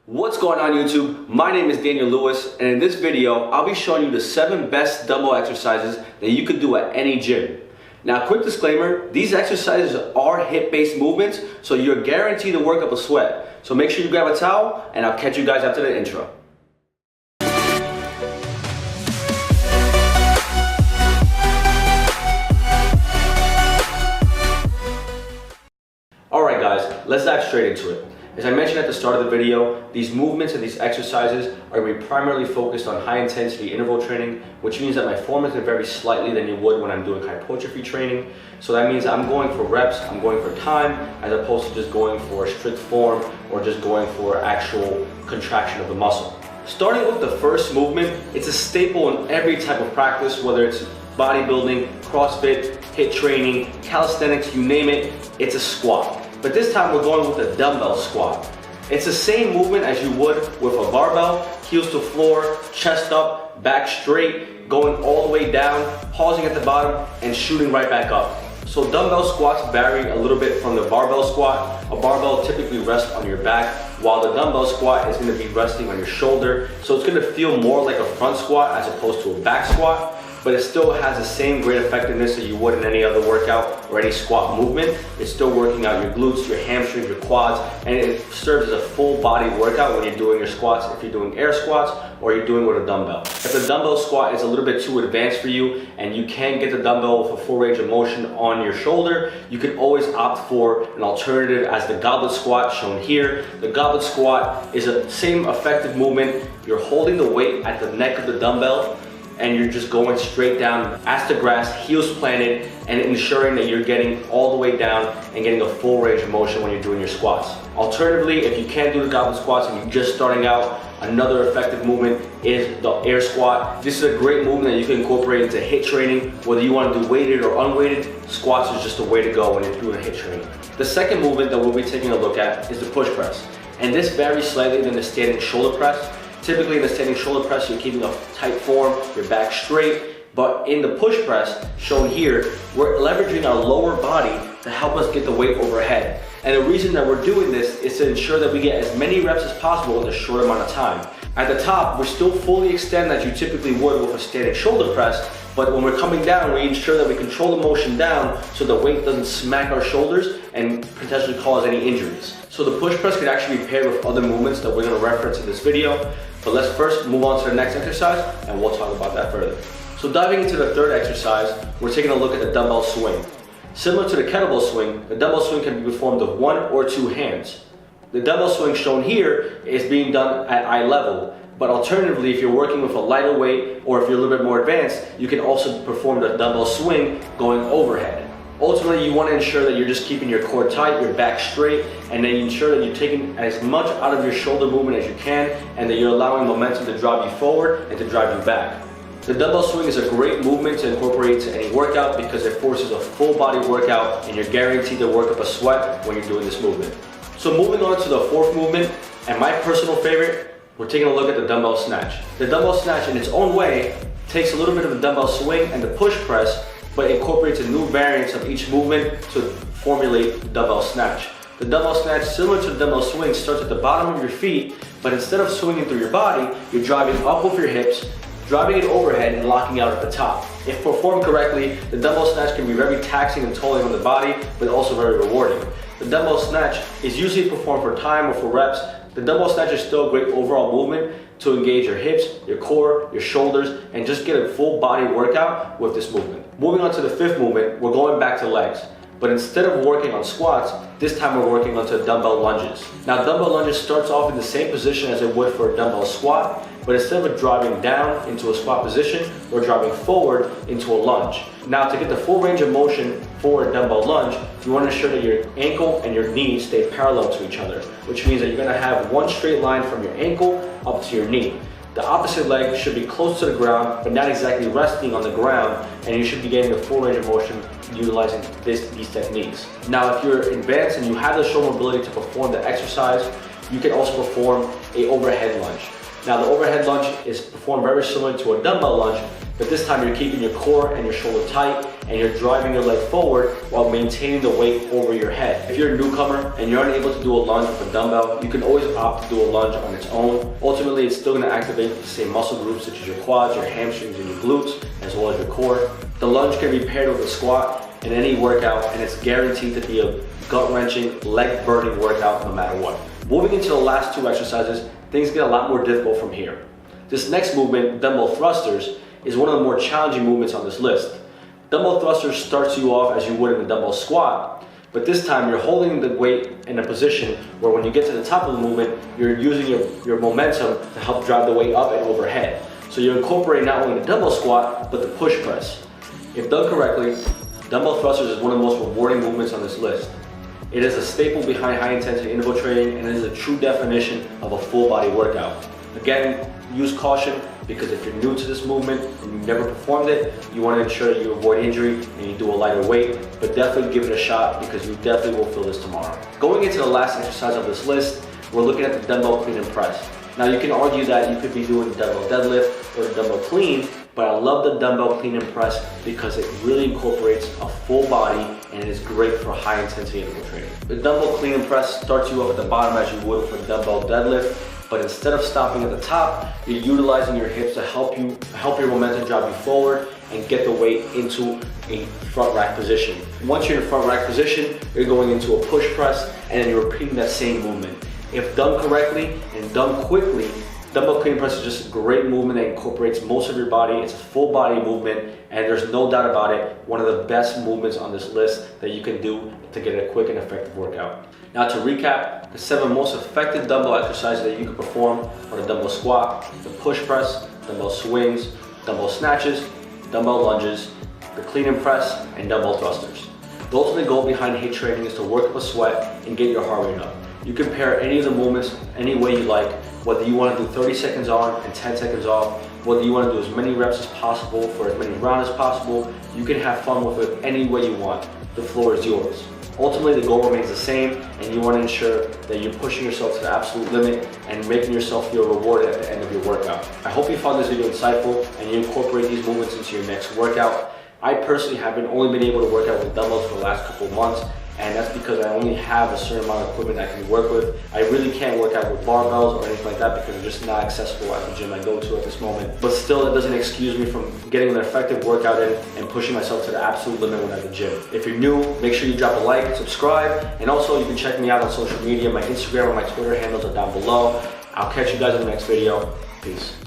What's going on YouTube? My name is Daniel Lewis, and in this video I'll be showing you the 7 best dumbbell exercises that you could do at any gym. Now, quick disclaimer, these exercises are HIIT-based movements, so you're guaranteed to work up a sweat. So make sure you grab a towel, and I'll catch you guys after the intro. Alright guys, let's dive straight into it. As I mentioned at the start of the video, these movements and these exercises are going to be primarily focused on high intensity interval training, which means that my form is going to vary slightly than you would when I'm doing hypertrophy training. So that means I'm going for reps, I'm going for time, as opposed to just going for a strict form or just going for actual contraction of the muscle. Starting with the first movement, it's a staple in every type of practice, whether it's bodybuilding, CrossFit, HIIT training, calisthenics, you name it, it's a squat. But this time we're going with a dumbbell squat. It's the same movement as you would with a barbell, heels to floor, chest up, back straight, going all the way down, pausing at the bottom, and shooting right back up. So dumbbell squats vary a little bit from the barbell squat. A barbell typically rests on your back, while the dumbbell squat is going to be resting on your shoulder. So it's going to feel more like a front squat as opposed to a back squat, but it still has the same great effectiveness that you would in any other workout or any squat movement. It's still working out your glutes, your hamstrings, your quads, and it serves as a full body workout when you're doing your squats, if you're doing air squats or you're doing it with a dumbbell. If the dumbbell squat is a little bit too advanced for you and you can't get the dumbbell with a full range of motion on your shoulder, you can always opt for an alternative as the goblet squat shown here. The goblet squat is the same effective movement. You're holding the weight at the neck of the dumbbell, and you're just going straight down, ass to grass, heels planted, and ensuring that you're getting all the way down and getting a full range of motion when you're doing your squats. Alternatively, if you can't do the goblet squats and you're just starting out, another effective movement is the air squat. This is a great movement that you can incorporate into HIIT training. Whether you want to do weighted or unweighted, squats is just the way to go when you're doing HIIT training. The second movement that we'll be taking a look at is the push press. And this varies slightly than the standing shoulder press. Typically in the standing shoulder press, you're keeping a tight form, your back straight, but in the push press, shown here, we're leveraging our lower body to help us get the weight overhead. And the reason that we're doing this is to ensure that we get as many reps as possible in a short amount of time. At the top, we still fully extend as you typically would with a standing shoulder press, but when we're coming down, we ensure that we control the motion down so the weight doesn't smack our shoulders and potentially cause any injuries. So the push press could actually be paired with other movements that we're going to reference in this video. But let's first move on to the next exercise and we'll talk about that further. So diving into the third exercise, we're taking a look at the dumbbell swing. Similar to the kettlebell swing, the dumbbell swing can be performed with 1 or 2 hands. The dumbbell swing shown here is being done at eye level, but alternatively, if you're working with a lighter weight or if you're a little bit more advanced, you can also perform the dumbbell swing going overhead. Ultimately, you want to ensure that you're just keeping your core tight, your back straight, and then you ensure that you're taking as much out of your shoulder movement as you can, and that you're allowing momentum to drive you forward and to drive you back. The dumbbell swing is a great movement to incorporate into any workout because it forces a full body workout and you're guaranteed to work up a sweat when you're doing this movement. So moving on to the fourth movement, and my personal favorite, we're taking a look at the dumbbell snatch. The dumbbell snatch in its own way takes a little bit of the dumbbell swing and the push press, but incorporates a new variance of each movement to formulate the dumbbell snatch. The dumbbell snatch, similar to the dumbbell swing, starts at the bottom of your feet, but instead of swinging through your body, you're driving up with your hips, driving it overhead and locking out at the top. If performed correctly, the dumbbell snatch can be very taxing and tolling on the body, but also very rewarding. The dumbbell snatch is usually performed for time or for reps. The dumbbell snatch is still a great overall movement to engage your hips, your core, your shoulders, and just get a full body workout with this movement. Moving on to the fifth movement, we're going back to legs. But instead of working on squats, this time we're working onto dumbbell lunges. Now dumbbell lunges starts off in the same position as it would for a dumbbell squat, but instead of driving down into a squat position, we're driving forward into a lunge. Now to get the full range of motion for a dumbbell lunge, you want to ensure that your ankle and your knee stay parallel to each other, which means that you're going to have one straight line from your ankle up to your knee. The opposite leg should be close to the ground, but not exactly resting on the ground, and you should be getting the full range of motion utilizing these techniques. Now, if you're advanced and you have the shoulder mobility to perform the exercise, you can also perform an overhead lunge. Now, the overhead lunge is performed very similar to a dumbbell lunge, but this time you're keeping your core and your shoulder tight, and you're driving your leg forward while maintaining the weight over your head. If you're a newcomer and you're unable to do a lunge with a dumbbell, you can always opt to do a lunge on its own. Ultimately, it's still going to activate the same muscle groups such as your quads, your hamstrings, and your glutes, as well as your core. The lunge can be paired with a squat in any workout, and it's guaranteed to be a gut-wrenching, leg-burning workout no matter what. Moving into the last two exercises, things get a lot more difficult from here. This next movement, dumbbell thrusters, is one of the more challenging movements on this list. Dumbbell thrusters starts you off as you would in a dumbbell squat, but this time you're holding the weight in a position where when you get to the top of the movement, you're using your momentum to help drive the weight up and overhead. So you incorporate not only the dumbbell squat, but the push press. If done correctly, dumbbell thrusters is one of the most rewarding movements on this list. It is a staple behind high intensity interval training, and it is a true definition of a full body workout. Again, use caution, because if you're new to this movement and you've never performed it, you want to ensure that you avoid injury and you do a lighter weight, but definitely give it a shot because you definitely will feel this tomorrow. Going into the last exercise of this list, we're looking at the dumbbell clean and press. Now you can argue that you could be doing the dumbbell deadlift or the dumbbell clean, but I love the dumbbell clean and press because it really incorporates a full body and it is great for high intensity interval training. The dumbbell clean and press starts you off at the bottom as you would for dumbbell deadlift, but instead of stopping at the top, you're utilizing your hips to help your momentum drive you forward and get the weight into a front rack position. Once you're in a front rack position, you're going into a push press and then you're repeating that same movement. If done correctly and done quickly, dumbbell clean and press is just a great movement that incorporates most of your body. It's a full body movement, and there's no doubt about it, one of the best movements on this list that you can do to get a quick and effective workout. Now to recap, the 7 most effective dumbbell exercises that you can perform are the dumbbell squat, the push press, dumbbell swings, dumbbell snatches, dumbbell lunges, the clean and press, and dumbbell thrusters. The ultimate goal behind HIIT training is to work up a sweat and get your heart rate up. You can pair any of the movements any way you like, whether you want to do 30 seconds on and 10 seconds off, whether you want to do as many reps as possible for as many rounds as possible. You can have fun with it any way you want. The floor is yours. Ultimately, the goal remains the same, and you want to ensure that you're pushing yourself to the absolute limit and making yourself feel rewarded at the end of your workout. I hope you found this video insightful and you incorporate these movements into your next workout. I personally haven't only been able to work out with dumbbells for the last couple of months, and that's because I only have a certain amount of equipment I can work with. I really can't work out with barbells or anything like that because they're just not accessible at the gym I go to at this moment. But still, it doesn't excuse me from getting an effective workout in and pushing myself to the absolute limit when at the gym. If you're new, make sure you drop a like, subscribe, and also you can check me out on social media. My Instagram and my Twitter handles are down below. I'll catch you guys in the next video. Peace.